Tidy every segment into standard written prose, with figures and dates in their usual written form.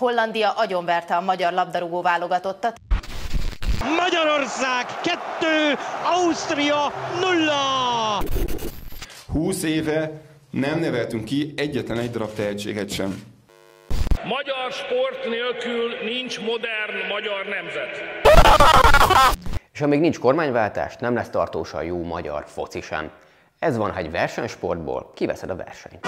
Hollandia agyonverte a magyar labdarúgó válogatottat. Magyarország 2, Ausztria 0! 20 éve nem neveltünk ki egyetlen egy darab tehetséget sem. Magyar sport nélkül nincs modern magyar nemzet. És amíg nincs kormányváltás, nem lesz tartósan jó magyar foci sem. Ez van, ha egy versenysportból kiveszed a versenyt.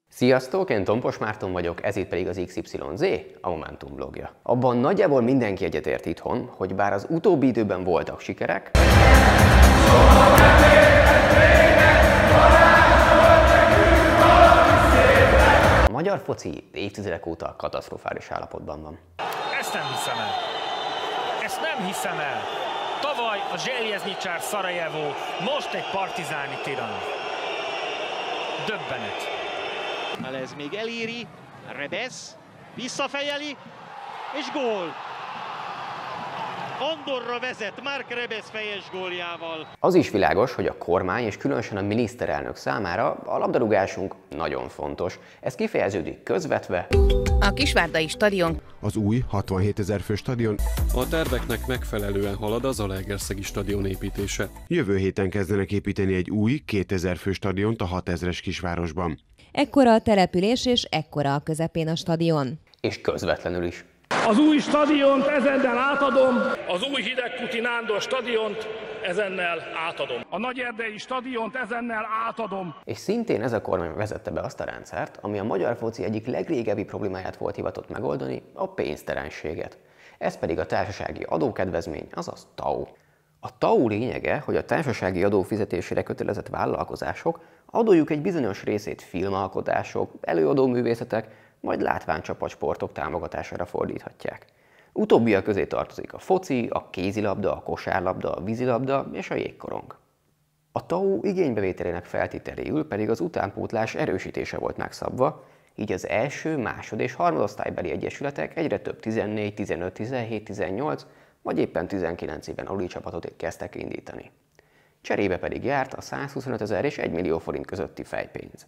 Sziasztok, én Tompos Márton vagyok, ez itt pedig az XYZ, a Momentum blogja. Abban nagyjából mindenki egyetért itthon, hogy bár az utóbbi időben voltak sikerek, a magyar foci évtizedek óta katasztrofális állapotban van. Ezt nem hiszem el. Ezt nem hiszem el. Tavaly a Zseljeznicsár Szarajevó, most egy partizáni Tirana. Döbbenet. Ez még eléri, Rebesz visszafejeli, és gól! Andorra vezet Mark Rebesz fejes góljával. Az is világos, hogy a kormány és különösen a miniszterelnök számára a labdarúgásunk nagyon fontos. Ez kifejeződik közvetve A Kisvárdai stadion. Az új 67 000 fő stadion. A terveknek megfelelően halad a Zalaegerszegi stadion építése. Jövő héten kezdenek építeni egy új 2000 fő stadiont a 6000-es kisvárosban. Ekkora a település és ekkora a közepén a stadion. és közvetlenül is. Az új stadiont ezennel átadom, az új Hidegkuti Nándor stadiont ezennel átadom. A Nagyerdei stadiont ezennel átadom. És szintén ez a kormány vezette be azt a rendszert, ami a magyar foci egyik legrégebbi problémáját volt hivatott megoldani, a pénztelenséget. Ez pedig a társasági adókedvezmény, azaz TAO. A TAO lényege, hogy a társasági adó fizetésére kötelezett vállalkozások adójuk egy bizonyos részét filmalkotások, előadó művészetek, majd látványcsapatsportok támogatására fordíthatják. Utóbbiak közé tartozik a foci, a kézilabda, a kosárlabda, a vízilabda és a jégkorong. A TAO igénybevételének feltételéül pedig az utánpótlás erősítése volt megszabva, így az első, másod és harmadosztálybeli egyesületek egyre több 14, 15, 17, 18 vagy éppen 19 éven aluli csapatot kezdtek indítani. Cserébe pedig járt a 125 000 és 1 millió forint közötti fejpénz.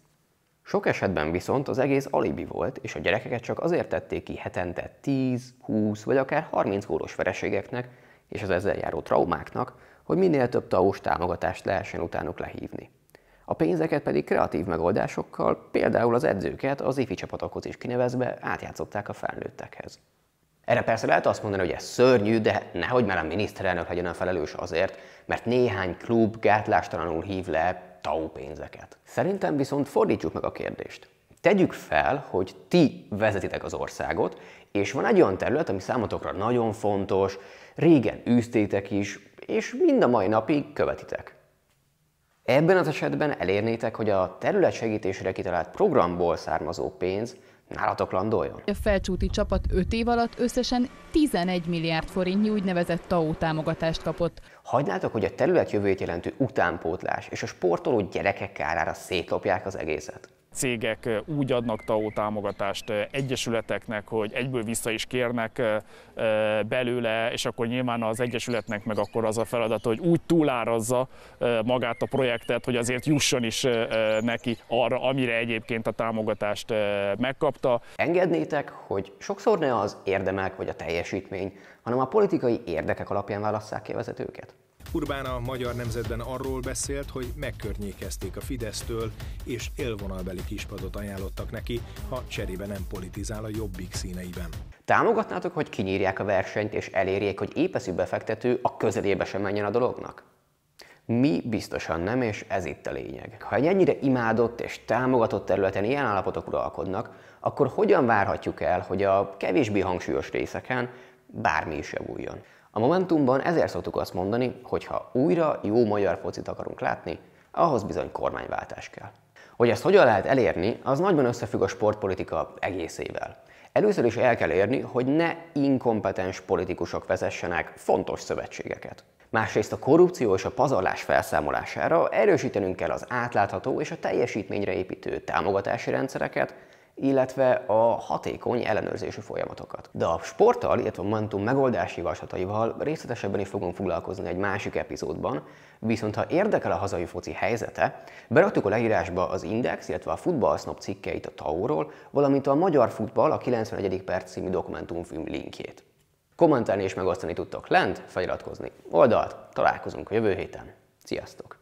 Sok esetben viszont az egész alibi volt, és a gyerekeket csak azért tették ki hetente 10, 20 vagy akár 30 gólos vereségeknek és az ezzel járó traumáknak, hogy minél több TAO-s támogatást lehessen utánuk lehívni. A pénzeket pedig kreatív megoldásokkal, például az edzőket az ifi csapatokhoz is kinevezve átjátszották a felnőttekhez. Erre persze lehet azt mondani, hogy ez szörnyű, de nehogy már a miniszterelnök legyen a felelős azért, mert néhány klub gátlástalanul hív le TAO pénzeket. Szerintem viszont fordítsuk meg a kérdést. Tegyük fel, hogy ti vezetitek az országot, és van egy olyan terület, ami számotokra nagyon fontos, régen űztétek is, és mind a mai napig követitek. Ebben az esetben elérnétek, hogy a terület segítésére kitalált programból származó pénz nálatok landoljon? A felcsúti csapat 5 év alatt összesen 11 milliárd forintnyi úgynevezett TAO támogatást kapott. Hagynátok, hogy a terület jövőjét jelentő utánpótlás és a sportoló gyerekek kárára szétlopják az egészet? Cégek úgy adnak TAO támogatást egyesületeknek, hogy egyből vissza is kérnek belőle, és akkor nyilván az egyesületnek meg akkor az a feladat, hogy úgy túlárazza magát a projektet, hogy azért jusson is neki arra, amire egyébként a támogatást megkapta. Engednétek, hogy sokszor ne az érdemek vagy a teljesítmény, hanem a politikai érdekek alapján válasszák ki a vezetőket? Urbán a Magyar Nemzetben arról beszélt, hogy megkörnyékezték a Fidesztől, és élvonalbeli kispadot ajánlottak neki, ha cserébe nem politizál a Jobbik színeiben. Támogatnátok, hogy kinyírják a versenyt és elérjék, hogy épeszű befektető a közelébe sem menjen a dolognak? Mi biztosan nem, és ez itt a lényeg. Ha egy ennyire imádott és támogatott területen ilyen állapotok uralkodnak, akkor hogyan várhatjuk el, hogy a kevésbé hangsúlyos részeken bármi is javuljon? A Momentumban ezért szoktuk azt mondani, hogy ha újra jó magyar focit akarunk látni, ahhoz bizony kormányváltás kell. Hogy ezt hogyan lehet elérni, az nagyban összefügg a sportpolitika egészével. Először is el kell érni, hogy ne inkompetens politikusok vezessenek fontos szövetségeket. Másrészt a korrupció és a pazarlás felszámolására erősítenünk kell az átlátható és a teljesítményre építő támogatási rendszereket, illetve a hatékony ellenőrzési folyamatokat. De a sporttal, illetve a Momentum megoldási javaslataival részletesebben is fogunk foglalkozni egy másik epizódban, viszont ha érdekel a hazai foci helyzete, beraktuk a leírásba az Index, illetve a Futballsnob cikkeit a TAO-ról, valamint a Magyar Futball a 91. perc című dokumentumfilm linkjét. Kommentálni és megosztani tudtok lent, feliratkozni oldalt, találkozunk a jövő héten. Sziasztok!